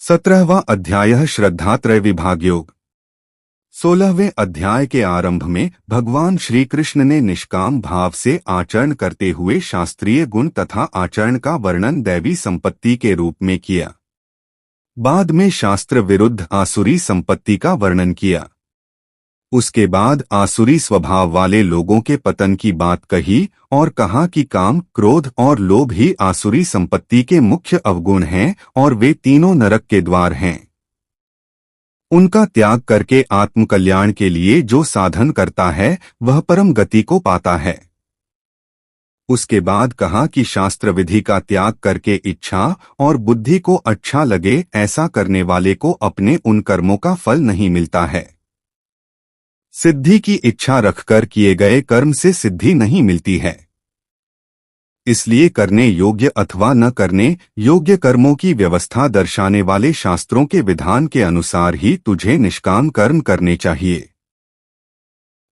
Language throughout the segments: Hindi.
17वां अध्याय श्रद्धात्रय विभाग योग। 16वें अध्याय के आरंभ में भगवान श्री कृष्ण ने निष्काम भाव से आचरण करते हुए शास्त्रीय गुण तथा आचरण का वर्णन दैवी संपत्ति के रूप में किया। बाद में शास्त्र विरुद्ध आसुरी संपत्ति का वर्णन किया। उसके बाद आसुरी स्वभाव वाले लोगों के पतन की बात कही और कहा कि काम, क्रोध और लोभ ही आसुरी संपत्ति के मुख्य अवगुण हैं और वे तीनों नरक के द्वार हैं। उनका त्याग करके आत्मकल्याण के लिए जो साधन करता है वह परम गति को पाता है। उसके बाद कहा कि शास्त्र विधि का त्याग करके इच्छा और बुद्धि को अच्छा लगे ऐसा करने वाले को अपने उन कर्मों का फल नहीं मिलता है। सिद्धि की इच्छा रखकर किए गए कर्म से सिद्धि नहीं मिलती है। इसलिए करने योग्य अथवा न करने योग्य कर्मों की व्यवस्था दर्शाने वाले शास्त्रों के विधान के अनुसार ही तुझे निष्काम कर्म करने चाहिए।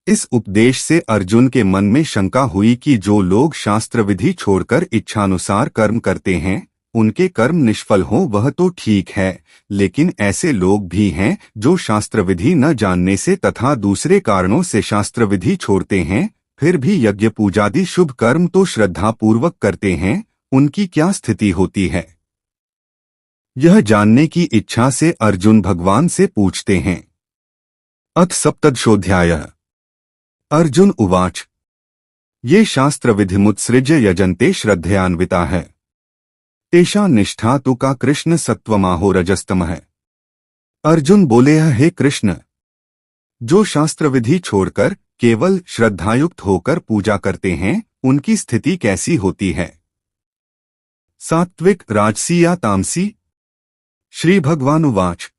इस उपदेश से अर्जुन के मन में शंका हुई कि जो लोग शास्त्र विधि छोड़कर इच्छानुसार कर्म करते हैं उनके कर्म निष्फल हो वह तो ठीक है, लेकिन ऐसे लोग भी हैं जो शास्त्र विधि न जानने से तथा दूसरे कारणों से शास्त्र विधि छोड़ते हैं, फिर भी यज्ञ पूजादि शुभ कर्म तो श्रद्धापूर्वक करते हैं, उनकी क्या स्थिति होती है? यह जानने की इच्छा से अर्जुन भगवान से पूछते हैं। अथ सप्तदशोऽध्याय। अर्जुन उवाच। ये शास्त्र विधिमुत्सृज्य यजन्ते श्रद्धयान्विता है तेषा निष्ठा तु का कृष्ण सत्वमाहो रजस्तम है। अर्जुन बोले, हे कृष्ण, जो शास्त्र विधि छोड़कर केवल श्रद्धायुक्त होकर पूजा करते हैं उनकी स्थिति कैसी होती है? सात्विक, राजसी या तामसी? श्री भगवानुवाच।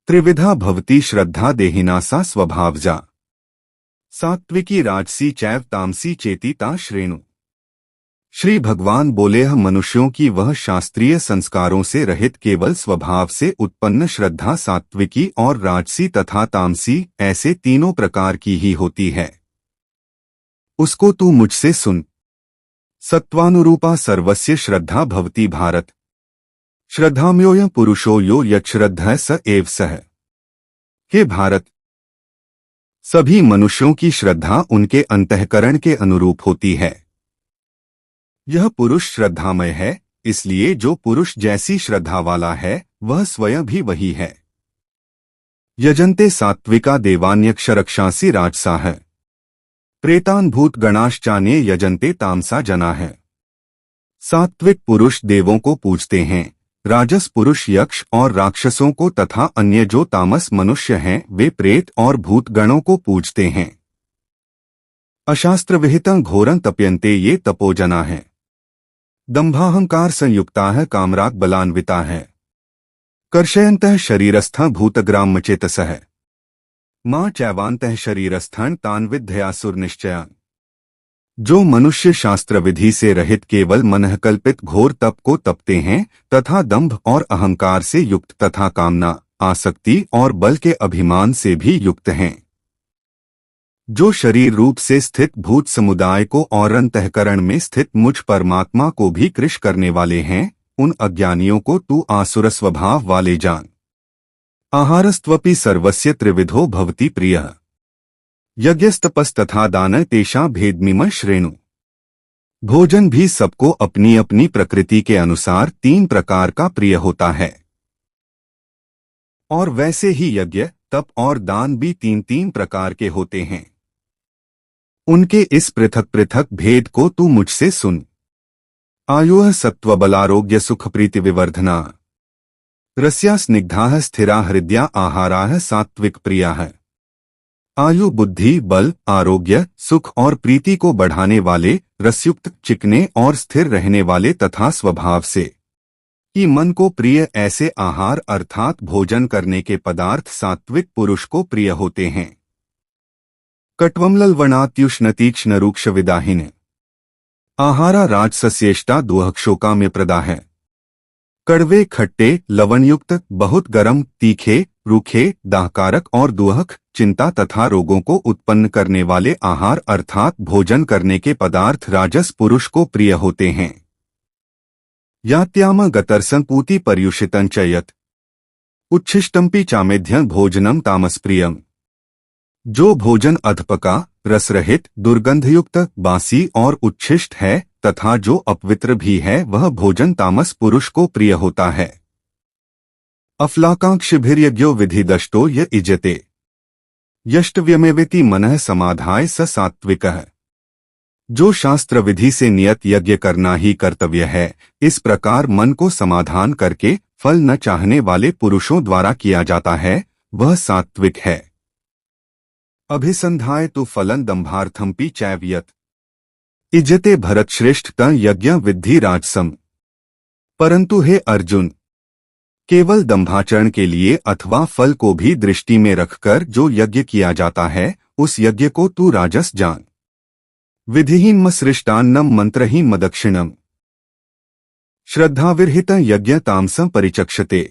त्रिविधा भवति श्रद्धा देहिना सा स्वभावजा सात्विकी राजसी चैव तामसी चेति ता श्रेणु। श्री भगवान बोले, मनुष्यों की वह शास्त्रीय संस्कारों से रहित केवल स्वभाव से उत्पन्न श्रद्धा सात्विकी और राजसी तथा तामसी ऐसे तीनों प्रकार की ही होती है। उसको तू मुझसे सुन। सत्वानुरूपा सर्वस्य श्रद्धा भवति भारत। श्रद्धाम्योऽयं पुरुषो यो यच्छ्रद्धः स एव सः। हे भारत, सभी मनुष्यों की श्रद्धा उनके अंतःकरण के अनुरूप होती है। यह पुरुष श्रद्धामय है, इसलिए जो पुरुष जैसी श्रद्धा वाला है वह स्वयं भी वही है। यजन्ते सात्विका देवान्यक्षरक्षांसि राजसा है प्रेतान भूत गणाश्चान्ये यजन्ते तामसा जना है। सात्विक पुरुष देवों को पूजते हैं, राजस पुरुष यक्ष और राक्षसों को तथा अन्य जो तामस मनुष्य हैं वे प्रेत और भूत गणों को पूजते हैं। अशास्त्र विहितं घोरं तप्यन्ते ये तपोजना है। दंभाहंकार संयुक्ता है कामराग बलान्विता है। कर्षयन्तः शरीरस्थं भूतग्रामचेतसः मां चैवान्तः शरीरस्थं तान् विद्धयासुर निश्चयान्। जो मनुष्य शास्त्र विधि से रहित केवल मनःकल्पित घोर तप को तपते हैं तथा दंभ और अहंकार से युक्त तथा कामना, आसक्ति और बल के अभिमान से भी युक्त हैं, जो शरीर रूप से स्थित भूत समुदाय को और अंतःकरण में स्थित मुझ परमात्मा को भी कृश करने वाले हैं, उन अज्ञानियों को तू आसुर स्वभाव वाले जान। आहारस्त्वपि सर्वस्य त्रिविधो भवति प्रियः यज्ञस्तपस्तथा दान तेषां भेदमिमं श्रेणु। भोजन भी सबको अपनी अपनी प्रकृति के अनुसार 3 प्रकार का प्रिय होता है, और वैसे ही यज्ञ, तप और दान भी 3-3 प्रकार के होते हैं। उनके इस पृथक पृथक भेद को तू मुझसे सुन। आयुः सत्वबलारोग्य सुख प्रीति विवर्धना रस्या स्निग्धाः स्थिरा हृदया आहाराः सात्विक प्रियाः। आयु, बुद्धि, बल, आरोग्य, सुख और प्रीति को बढ़ाने वाले, रसयुक्त, चिकने और स्थिर रहने वाले तथा स्वभाव से कि मन को प्रिय ऐसे आहार अर्थात भोजन करने के पदार्थ सात्विक पुरुष को प्रिय होते हैं। कट्वंललवणात्युष्णतीक्ष्ण रूक्ष विदाहिन आहारा राजसस्येष्टा दुहक्षोका में प्रदा है। कड़वे, खट्टे, लवणयुक्त, बहुत गरम, तीखे, रूखे, दाहकारक और दुहक, चिंता तथा रोगों को उत्पन्न करने वाले आहार अर्थात भोजन करने के पदार्थ राजस पुरुष को प्रिय होते हैं। यात्याम गतरसं पूति पर्युषितं च यत् उच्छिष्टम्पि चामेध्यं भोजनम तामसप्रियम। जो भोजन अधपका, रसरहित, दुर्गंधयुक्त, बासी और उच्छिष्ट है तथा जो अपवित्र भी है वह भोजन तामस पुरुष को प्रिय होता है। अफलाकांक्षिभिर्यज्ञो विधिदष्टो य इजते यष्टव्यमेवेति मनः समाधाय स सात्विकः। जो शास्त्र विधि से नियत यज्ञ करना ही कर्तव्य है, इस प्रकार मन को समाधान करके फल न चाहने वाले पुरुषों द्वारा किया जाता है, वह सात्विक है। अभिसंधाय तो फलन दंभार्थमपि चैव इजते भरतश्रेष्ठ त यज्ञ विद्धि राजसम। परंतु हे अर्जुन, केवल दंभाचरण के लिए अथवा फल को भी दृष्टि में रखकर जो यज्ञ किया जाता है उस यज्ञ को तू राजस जान। विधिहीन सृष्टान्नम मंत्रहीन मदक्षिणम श्रद्धाविरहित यज्ञ तामसम परिचक्षते।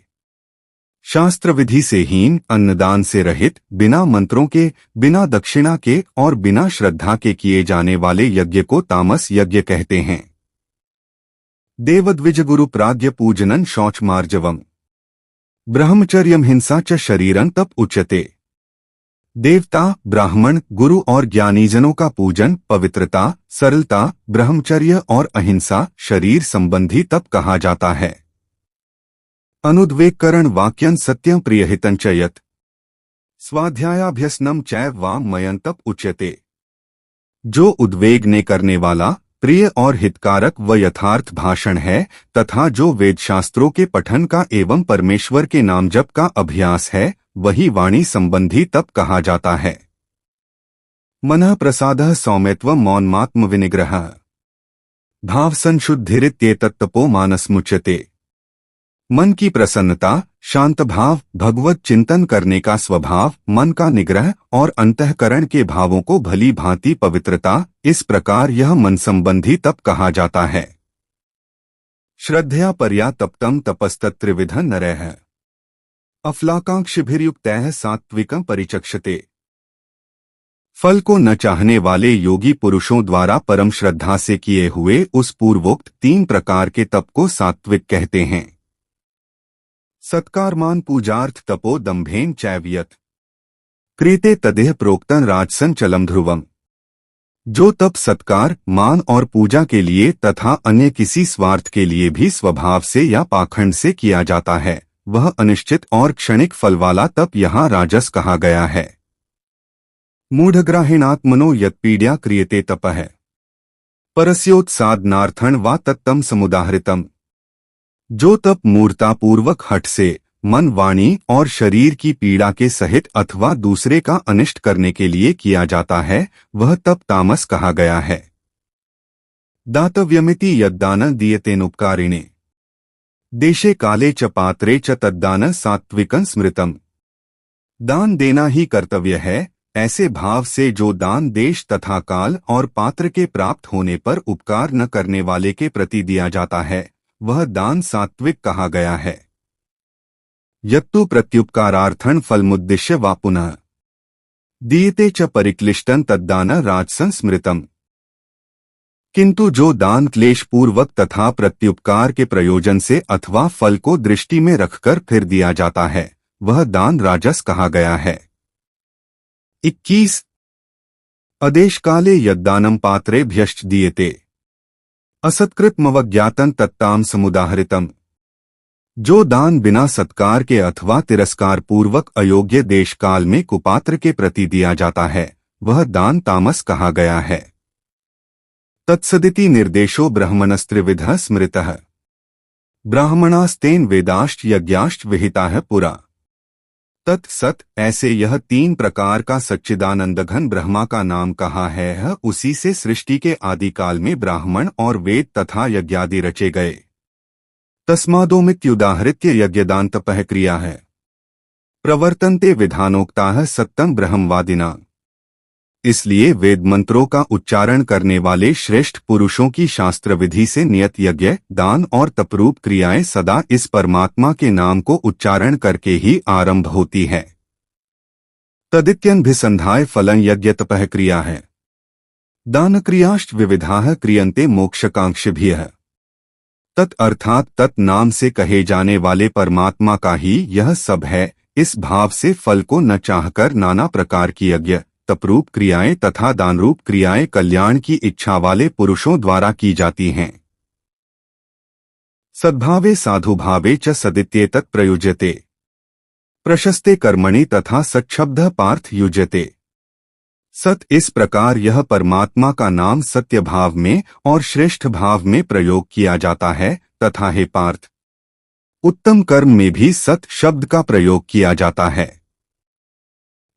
शास्त्र विधि से हीन, अन्नदान से रहित, बिना मंत्रों के, बिना दक्षिणा के और बिना श्रद्धा के किए जाने वाले यज्ञ को तामस यज्ञ कहते हैं। देवद्विज गुरु प्राज्ञ पूजनन शौच मार्जवम ब्रह्मचर्यम हिंसा च शरीरं तप उच्यते। देवता, ब्राह्मण, गुरु और ज्ञानीजनों का पूजन, पवित्रता, सरलता, ब्रह्मचर्य और अहिंसा शरीर संबंधी तप कहा जाता है। अनुद्वेगकरण वाक्यं सत्यं प्रियहितं च यत् स्वाध्यायाभ्यसनं चैव वाङ्मयं तप उच्यते। जो उद्वेग ने करने वाला, प्रिय और हितकारक व यथार्थ भाषण है तथा जो वेद शास्त्रों के पठन का एवं परमेश्वर के नाम जप का अभ्यास है, वही वाणी संबंधी तप कहा जाता है। मनः प्रसादः सौम्यत्वं मौनमात्म विनिग्रहः भाव संशुद्धिरित्येतत्तपो मानसमुच्यते। मन की प्रसन्नता, शांत भाव, भगवत चिंतन करने का स्वभाव, मन का निग्रह और अंतःकरण के भावों को भली भांति पवित्रता, इस प्रकार यह मन संबंधी तप कहा जाता है। श्रद्धया पर्या तप्तम तपस्तत्रिविधं नरैः अफलाकांक्षिभिर्युक्तैः सात्विकं परिचक्षते। फल को न चाहने वाले योगी पुरुषों द्वारा परम श्रद्धा से किए हुए उस पूर्वोक्त 3 प्रकार के तप को सात्विक कहते हैं। सत्कारमान पूजार्थ तपो दंभेन चैव्यत क्रीते तदेह प्रोक्तन राजसन चलम ध्रुवम। जो तप सत्कार, मान और पूजा के लिए तथा अन्य किसी स्वार्थ के लिए भी स्वभाव से या पाखंड से किया जाता है, वह अनिश्चित और क्षणिक फल वाला तप यहाँ राजस कहा गया है। मूढ़ग्राहीणात्मनो यत्पीड्या क्रियते तपः परस्योत्सादनार्थं वा तत्तम समुदाहृतम। जो तप मूर्तापूर्वक हठ से, मन, वाणी और शरीर की पीड़ा के सहित अथवा दूसरे का अनिष्ट करने के लिए किया जाता है, वह तप तामस कहा गया है। दातव्यमिति यद्दान दीयतेनुपकारिणे देशे काले च पात्रे च तद्दान सात्विकं स्मृतम। दान देना ही कर्तव्य है, ऐसे भाव से जो दान देश तथा काल और पात्र के प्राप्त होने पर उपकार न करने वाले के प्रति दिया जाता है, वह दान सात्विक कहा गया है। यत्तु प्रत्युपकारार्थं फलमुद्दिश्य वा पुनः दीयते च परिक्लिष्टं तद्दान राजसं स्मृतम्। किंतु जो दान क्लेश पूर्वक तथा प्रत्युपकार के प्रयोजन से अथवा फल को दृष्टि में रखकर फिर दिया जाता है, वह दान राजस कहा गया है। 21 अदेश काले यद्दानं पात्रेभ्यश्च दीयते असत्कृतमवज्ञातं तत्ताम समुदाहृतम। जो दान बिना सत्कार के अथवा तिरस्कार पूर्वक अयोग्य देश काल में कुपात्र के प्रति दिया जाता है, वह दान तामस कहा गया है। तत्सदिति निर्देशो ब्राह्मणस्त्रिविधः स्मृतः ब्राह्मणास्तेन वेदाश्च यज्ञाश्च विहिताः पुरा। तत्सत, ऐसे यह 3 प्रकार का सच्चिदानंद घन ब्रह्मा का नाम कहा है, उसी से सृष्टि के आदिकाल में ब्राह्मण और वेद तथा यज्ञादि रचे गए। तस्मादोमित्युदाहृत्य यज्ञदान तपः क्रिया है प्रवर्तन्ते विधानोक्ताः सत्तं ब्रह्मवादिना। इसलिए वेद मंत्रों का उच्चारण करने वाले श्रेष्ठ पुरुषों की शास्त्र विधि से नियत यज्ञ, दान और तपरूप क्रियाएं सदा इस परमात्मा के नाम को उच्चारण करके ही आरंभ होती है। तदित्यनभिसंधाय फलं यज्ञ तपः क्रिया है दान क्रियाश्च विविधाः क्रियन्ते मोक्षकांक्षिभिः। तत् अर्थात तत् नाम से कहे जाने वाले परमात्मा का ही यह सब है। इस भाव से फल को न चाहकर नाना प्रकार की यज्ञ, तपरूप क्रियाएं तथा दानरूप क्रियाएं कल्याण की इच्छा वाले पुरुषों द्वारा की जाती हैं। सद्भावे साधुभावे च सदित्येतत् प्रयुज्यते, प्रशस्ते कर्मणि तथा सच्छब्दः पार्थ युज्यते। सत इस प्रकार यह परमात्मा का नाम सत्य भाव में और श्रेष्ठ भाव में प्रयोग किया जाता है तथा हे पार्थ, उत्तम कर्म में भी सत शब्द का प्रयोग किया जाता है।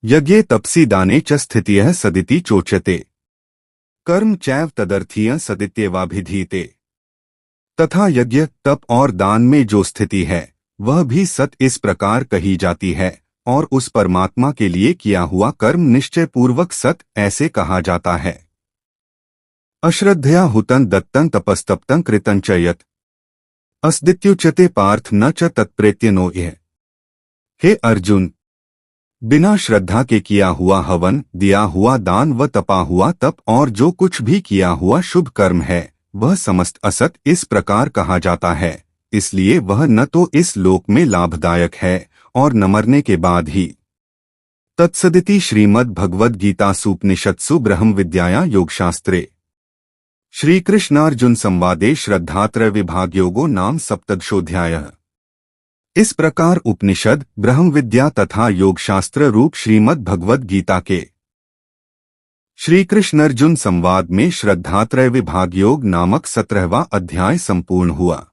यज्ञे तपसी दाने च स्थितियः सदिति चोच्यते, कर्म चैव तदर्थीय सदित्येवाभिधीयते। तथा यज्ञ, तप और दान में जो स्थिति है वह भी सत इस प्रकार कही जाती है और उस परमात्मा के लिए किया हुआ कर्म निश्चय पूर्वक सत ऐसे कहा जाता है। अश्रद्धया हुतं दत्तं तपस्तप्तं कृतं च यत् अस्दित्युच्यते पार्थ न च तत्प्रेत्यनो यः। हे अर्जुन, बिना श्रद्धा के किया हुआ हवन, दिया हुआ दान व तपा हुआ तप और जो कुछ भी किया हुआ शुभ कर्म है वह समस्त असत इस प्रकार कहा जाता है, इसलिए वह न तो इस लोक में लाभदायक है और न मरने के बाद ही। तत्सदिति श्रीमद् भगवद गीतासूपनिषत्सु ब्रह्म विद्याया योगशास्त्रे श्रीकृष्णार्जुन संवादे श्रद्धात्रय विभाग योगो नाम सप्तदशोऽध्यायः। इस प्रकार उपनिषद, ब्रह्म विद्या तथा योगशास्त्र रूप श्रीमद् भगवद गीता के श्रीकृष्ण अर्जुन संवाद में श्रद्धात्रय विभाग योग नामक 17वां अध्याय संपूर्ण हुआ।